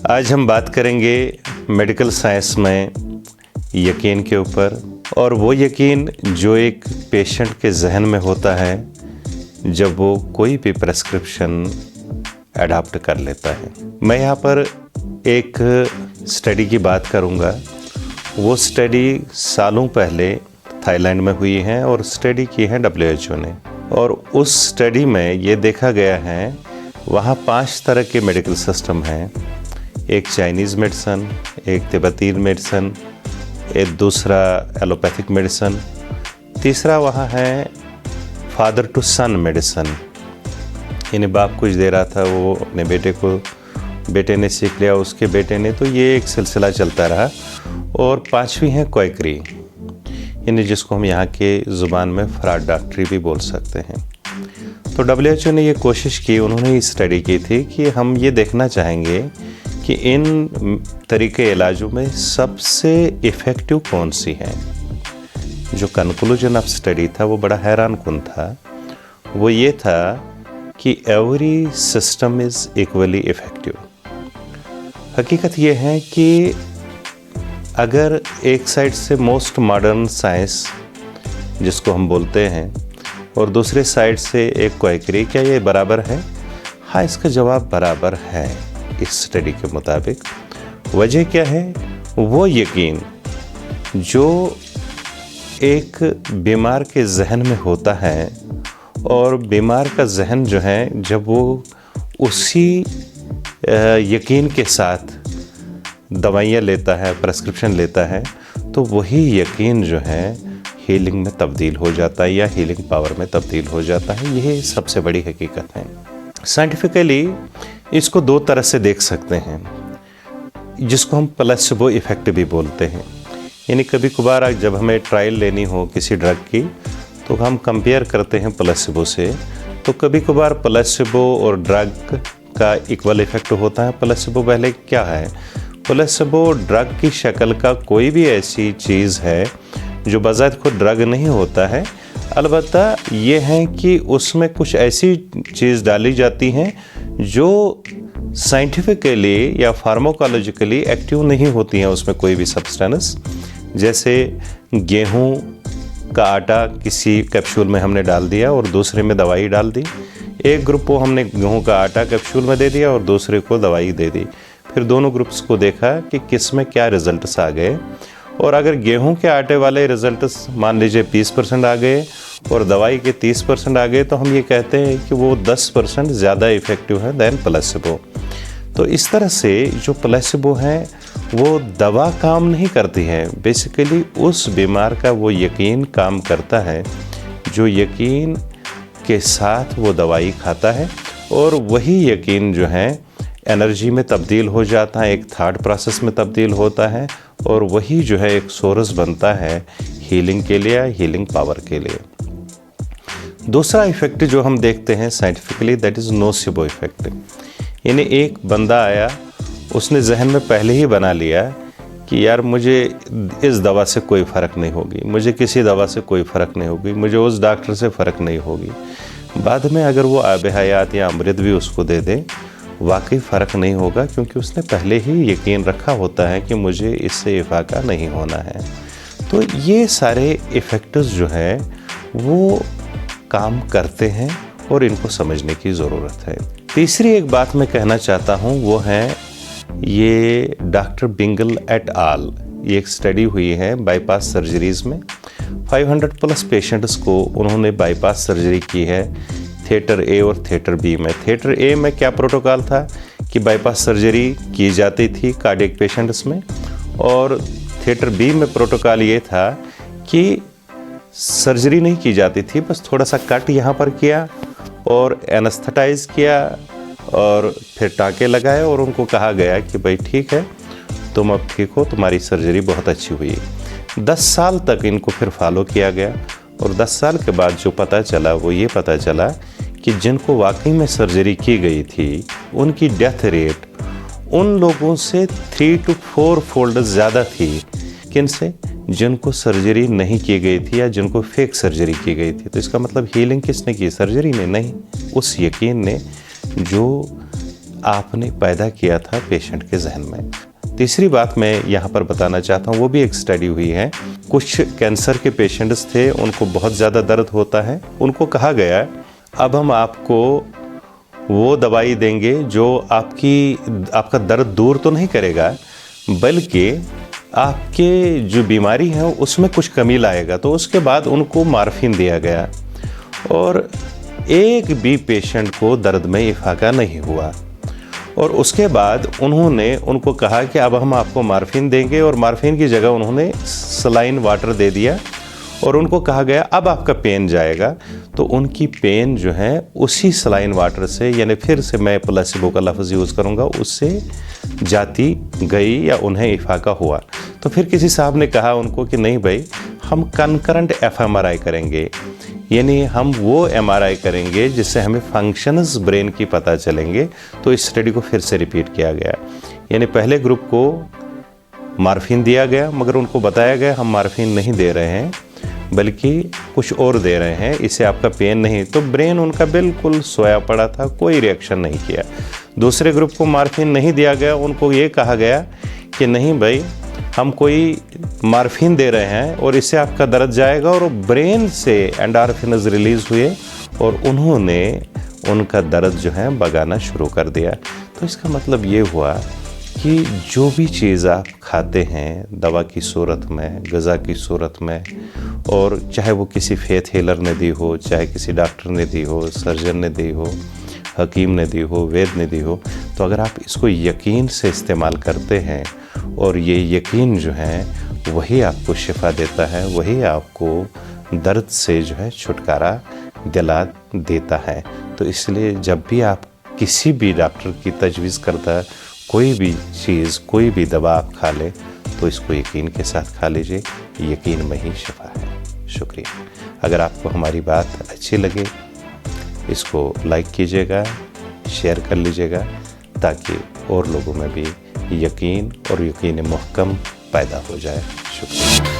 आज हम बात करेंगे मेडिकल साइंस में यकीन के ऊपर, और वो यकीन जो एक पेशेंट के जहन में होता है जब वो कोई भी प्रेस्क्रिप्शन अडॉप्ट कर लेता है। मैं यहाँ पर एक स्टडी की बात करूँगा। वो स्टडी सालों पहले थाईलैंड में हुई है और स्टडी की है WHO ने। और उस स्टडी में ये देखा गया है वहाँ 5 तरह के मेडिकल सिस्टम हैं। एक चाइनीज़ मेडिसन, एक तिब्बती मेडिसन, एक दूसरा एलोपैथिक मेडिसन, तीसरा वहाँ है फादर टू सन मेडिसन, यानी बाप कुछ दे रहा था वो अपने बेटे को, बेटे ने सीख लिया उसके बेटे ने, तो ये एक सिलसिला चलता रहा। और 5वीं है क्वैकरी, यानी जिसको हम यहाँ के ज़ुबान में फ्रॉड डॉक्टरी भी बोल सकते हैं। तो WHO ने ये कोशिश की, उन्होंने ये स्टडी की थी कि हम ये देखना चाहेंगे कि इन तरीके इलाजों में सबसे इफ़ेक्टिव कौन सी है। जो कंक्लूजन ऑफ स्टडी था वो बड़ा हैरान कुन था। वो ये था कि every system is equally effective. हकीकत ये है कि अगर एक साइड से मोस्ट मॉडर्न साइंस जिसको हम बोलते हैं और दूसरे साइड से एक क्वैकरी, क्या ये बराबर है? हाँ, इसका जवाब बराबर है इस स्टडी के मुताबिक। वजह क्या है? वो यकीन जो एक बीमार के जहन में होता है, और बीमार का जहन जो है जब वो उसी यकीन के साथ दवाइयाँ लेता है, प्रेस्क्रिप्शन लेता है, तो वही यकीन जो है हीलिंग में तब्दील हो जाता है या हीलिंग पावर में तब्दील हो जाता है। यही सबसे बड़ी हकीकत है। साइंटिफिकली इसको 2 तरह से देख सकते हैं, जिसको हम प्लेसिबो इफ़ेक्ट भी बोलते हैं। यानी कभी कभार जब हमें ट्रायल लेनी हो किसी ड्रग की, तो हम कंपेयर करते हैं प्लेसिबो से। तो कभी कभार प्लेसिबो और ड्रग का इक्वल इफ़ेक्ट होता है। प्लेसिबो पहले क्या है? प्लेसिबो ड्रग की शक्ल का कोई भी ऐसी चीज़ है जो बज़ात खुद ड्रग नहीं होता है, अलबत्ता ये है कि उसमें कुछ ऐसी चीज़ डाली जाती हैं जो साइंटिफिकली या फार्माकोलॉजिकली एक्टिव नहीं होती हैं उसमें कोई भी सब्सटेंस। जैसे गेहूं का आटा किसी कैप्सूल में हमने डाल दिया और दूसरे में दवाई डाल दी। एक ग्रुप को हमने गेहूं का आटा कैप्सूल में दे दिया और दूसरे को दवाई दे दी। फिर दोनों ग्रुप्स को देखा कि किस में क्या रिजल्ट्स आ गए, और अगर गेहूं के आटे वाले रिजल्ट्स मान लीजिए 20% आ गए और दवाई के 30% आ गए, तो हम ये कहते हैं कि वो 10% ज़्यादा इफ़ेक्टिव है दैन प्लेसिबो। तो इस तरह से जो प्लेसिबो है वो दवा काम नहीं करती है, बेसिकली उस बीमार का वो यकीन काम करता है जो यकीन के साथ वो दवाई खाता है, और वही यकीन जो है एनर्जी में तब्दील हो जाता है, एक थॉट प्रोसेस में तब्दील होता है, और वही जो है एक सोर्स बनता है हीलिंग के लिए, हीलिंग पावर के लिए। दूसरा इफ़ेक्ट जो हम देखते हैं scientifically, that is nocebo effect. यानी एक बंदा आया, उसने जहन में पहले ही बना लिया कि यार मुझे इस दवा से कोई फ़र्क नहीं होगी, मुझे किसी दवा से कोई फ़र्क नहीं होगी, मुझे उस डॉक्टर से फ़र्क नहीं होगी। बाद में अगर वो आब हयात या अमृत भी उसको दे दे, वाकई फ़र्क नहीं होगा, क्योंकि उसने पहले ही यकीन रखा होता है कि मुझे इससे इफ़ाका नहीं होना है। तो ये सारे इफ़ेक्ट्स जो है वो काम करते हैं और इनको समझने की ज़रूरत है। तीसरी एक बात मैं कहना चाहता हूँ, वो है ये डॉक्टर बिंगल एट आल, ये एक स्टडी हुई है बाईपास सर्जरीज़ में। 500+ पेशेंट्स को उन्होंने बाईपास सर्जरी की है थिएटर ए और थिएटर बी में। थिएटर ए में क्या प्रोटोकॉल था कि बाईपास सर्जरी की जाती थी कार्डियक पेशेंट्स में, और थिएटर बी में प्रोटोकॉल ये था कि सर्जरी नहीं की जाती थी, बस थोड़ा सा कट यहाँ पर किया और एनेस्थेटाइज किया और फिर टाँके लगाए, और उनको कहा गया कि भाई ठीक है, तुम अब ठीक हो, तुम्हारी सर्जरी बहुत अच्छी हुई। 10 साल तक इनको फिर फॉलो किया गया, और 10 साल के बाद जो पता चला वो ये पता चला कि जिनको वाकई में सर्जरी की गई थी उनकी डेथ रेट उन लोगों से 3 to 4 फोल्ड ज़्यादा थी। किनसे? जिनको सर्जरी नहीं की गई थी या जिनको फेक सर्जरी की गई थी। तो इसका मतलब हीलिंग किसने की? सर्जरी ने नहीं, उस यकीन ने जो आपने पैदा किया था पेशेंट के जहन में। तीसरी बात मैं यहाँ पर बताना चाहता हूँ, वो भी एक स्टडी हुई है। कुछ कैंसर के पेशेंट्स थे, उनको बहुत ज़्यादा दर्द होता है। उनको कहा गया अब हम आपको वो दवाई देंगे जो आपका दर्द दूर तो नहीं करेगा, बल्कि आपके जो बीमारी है उसमें कुछ कमी लाएगा। तो उसके बाद उनको मार्फिन दिया गया और एक भी पेशेंट को दर्द में इफाका नहीं हुआ। और उसके बाद उन्होंने उनको कहा कि अब हम आपको मार्फिन देंगे, और मार्फिन की जगह उन्होंने सलाइन वाटर दे दिया और उनको कहा गया अब आपका पेन जाएगा। तो उनकी पेन जो है उसी सलाइन वाटर से, यानी फिर से मैं प्लेसिबो का लफ्ज़ यूज़ करूँगा, उससे जाती गई या उन्हें इफाका हुआ। तो फिर किसी साहब ने कहा उनको कि नहीं भाई, हम कंकरेंट एफएमआरआई करेंगे, यानी हम वो एमआरआई करेंगे जिससे हमें फंक्शंस ब्रेन की पता चलेंगे। तो इस स्टडी को फिर से रिपीट किया गया, यानी पहले ग्रुप को मार्फिन दिया गया, मगर उनको बताया गया हम मार्फिन नहीं दे रहे हैं बल्कि कुछ और दे रहे हैं, इससे आपका पेन नहीं। तो ब्रेन उनका बिल्कुल सोया पड़ा था, कोई रिएक्शन नहीं किया। दूसरे ग्रुप को मार्फिन नहीं दिया गया, उनको ये कहा गया कि नहीं भाई, हम कोई मार्फिन दे रहे हैं और इससे आपका दर्द जाएगा, और ब्रेन से एंडोर्फिन्स रिलीज़ हुए और उन्होंने उनका दर्द जो है भगाना शुरू कर दिया। तो इसका मतलब ये हुआ कि जो भी चीज़ आप खाते हैं दवा की सूरत में, ग़िज़ा की सूरत में, और चाहे वो किसी फेथ हीलर ने दी हो, चाहे किसी डॉक्टर ने दी हो, सर्जन ने दी हो, हकीम ने दी हो, वैद ने दी हो, तो अगर आप इसको यकीन से इस्तेमाल करते हैं और ये यकीन जो है वही आपको शिफा देता है, वही आपको दर्द से जो है छुटकारा दिला देता है। तो इसलिए जब भी आप किसी भी डॉक्टर की तजवीज़ करता कोई भी चीज़, कोई भी दवा आप खा लें, तो इसको यकीन के साथ खा लीजिए, यकीन में ही शिफा है। शुक्रिया। अगर आपको हमारी बात अच्छी लगे, इसको लाइक कीजिएगा, शेयर कर लीजिएगा, ताकि और लोगों में भी यकीन और यकीन मुहकम पैदा हो जाए। शुक्रिया।